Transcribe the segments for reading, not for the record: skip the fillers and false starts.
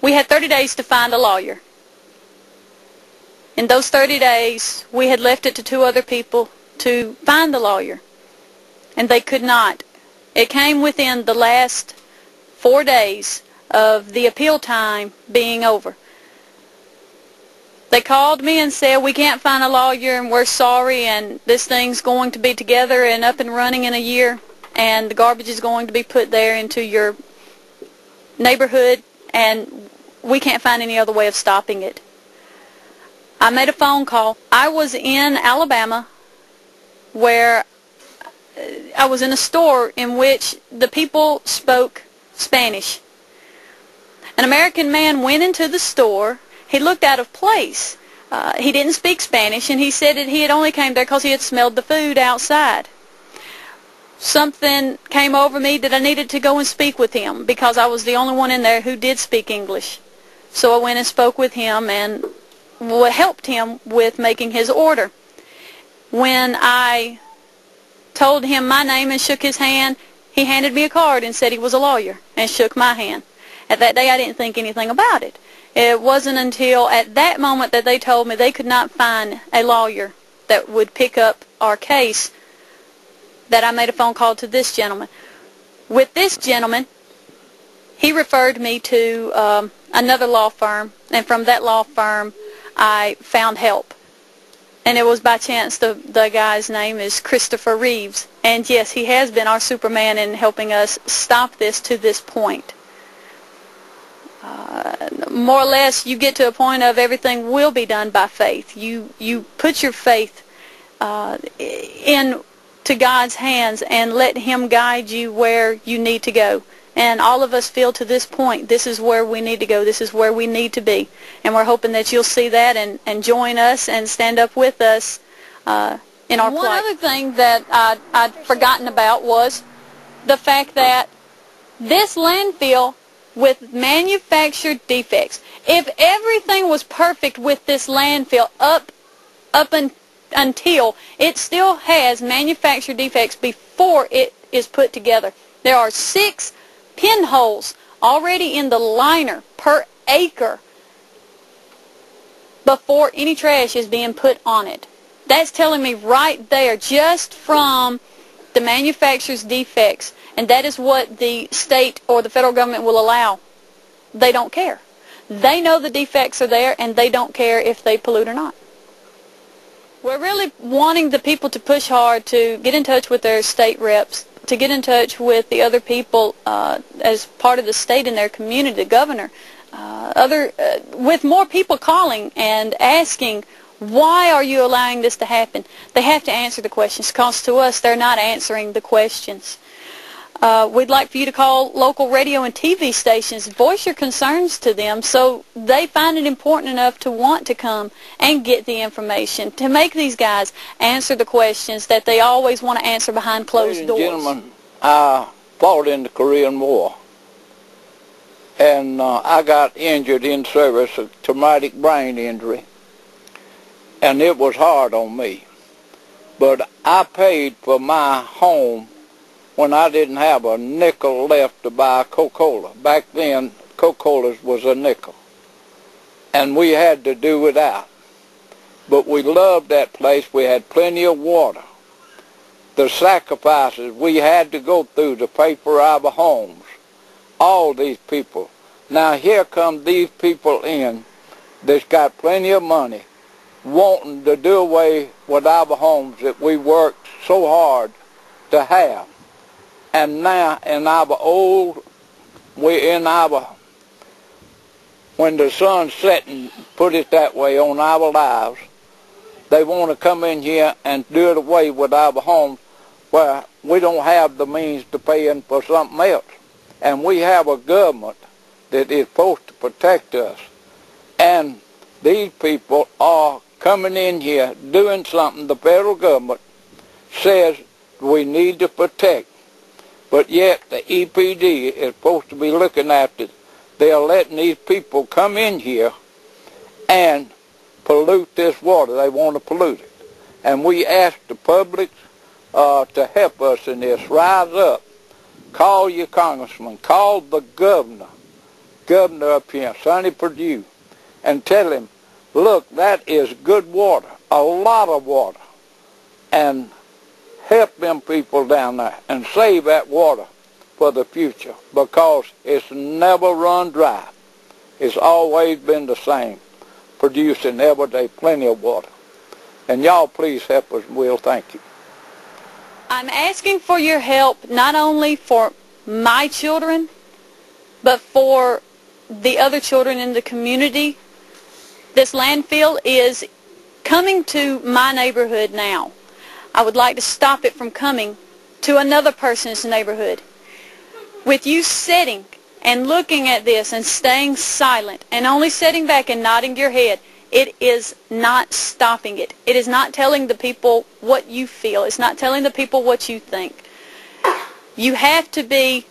We had 30 days to find a lawyer. In those 30 days, we had left it to 2 other people to find the lawyer, and they could not. It came within the last 4 days of the appeal time being over. They called me and said, we can't find a lawyer and we're sorry, and this thing's going to be together and up and running in a year, and the garbage is going to be put there into your neighborhood, and we can't find any other way of stopping it. I made a phone call. I was in Alabama, where I was in a store in which the people spoke Spanish. An American man went into the store. He looked out of place. He didn't speak Spanish, and he said that he had only came there because he had smelled the food outside. Something came over me that I needed to go and speak with him because I was the only one in there who did speak English. So I went and spoke with him and helped him with making his order. When I told him my name and shook his hand, he handed me a card and said he was a lawyer and shook my hand. At that day, I didn't think anything about it. It wasn't until at that moment that they told me they could not find a lawyer that would pick up our case that I made a phone call to this gentleman. With this gentleman, he referred me to another law firm, and from that law firm, I found help. And it was by chance the guy's name is Christopher Reeves. And yes, he has been our Superman in helping us stop this to this point. More or less, you get to a point of everything will be done by faith. You put your faith into God's hands and let Him guide you where you need to go. And all of us feel to this point, this is where we need to go, this is where we need to be. And we're hoping that you'll see that and join us and stand up with us in our plight. One other thing that I'd forgotten about was the fact that this landfill with manufactured defects, if everything was perfect with this landfill until it still has manufactured defects before it is put together. There are 6 pinholes already in the liner per acre before any trash is being put on it. That's telling me right there, just from the manufacturer's defects, and that is what the state or the federal government will allow. They don't care. They know the defects are there, and they don't care if they pollute or not. We're really wanting the people to push hard to get in touch with their state reps, to get in touch with the other people as part of the state in their community, the governor, with more people calling and asking, why are you allowing this to happen? They have to answer the questions, because to us they're not answering the questions. We'd like for you to call local radio and TV stations, voice your concerns to them so they find it important enough to want to come and get the information, to make these guys answer the questions that they always want to answer behind closed doors. Ladies and gentlemen, I fought in the Korean War, and I got injured in service, a traumatic brain injury, and it was hard on me. But I paid for my home when I didn't have a nickel left to buy Coca-Cola. Back then, Coca-Cola was a nickel, and we had to do without. But we loved that place. We had plenty of water. The sacrifices we had to go through to pay for our homes, all these people. Now here come these people in that's got plenty of money, wanting to do away with our homes that we worked so hard to have. And now in when the sun's setting, put it that way, on our lives, they want to come in here and do it away with our homes where we don't have the means to pay in for something else. And we have a government that is supposed to protect us. And these people are coming in here doing something the federal government says we need to protect. But yet the EPD is supposed to be looking after it. They are letting these people come in here and pollute this water. They want to pollute it. And we ask the public to help us in this. Rise up. Call your congressman. Call the governor. governor up here, Sonny Perdue, and tell him, look, that is good water, a lot of water, and help them people down there and save that water for the future, because it's never run dry. It's always been the same, producing every day plenty of water. And y'all please help us, Will. Thank you. I'm asking for your help not only for my children, but for the other children in the community. This landfill is coming to my neighborhood now. I would like to stop it from coming to another person's neighborhood. With you sitting and looking at this and staying silent and only sitting back and nodding your head, it is not stopping it. It is not telling the people what you feel. It's not telling the people what you think. You have to be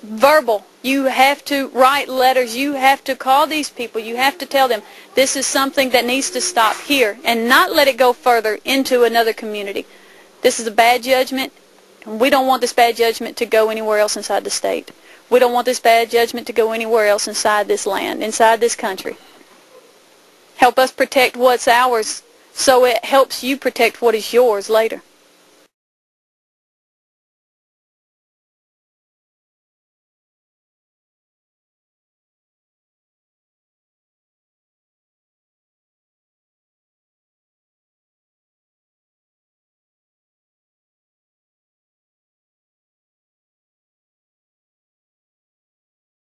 verbal. You have to write letters. You have to call these people. You have to tell them this is something that needs to stop here and not let it go further into another community. This is a bad judgment. We don't want this bad judgment to go anywhere else inside the state. We don't want this bad judgment to go anywhere else inside this land, inside this country. Help us protect what's ours so it helps you protect what is yours later.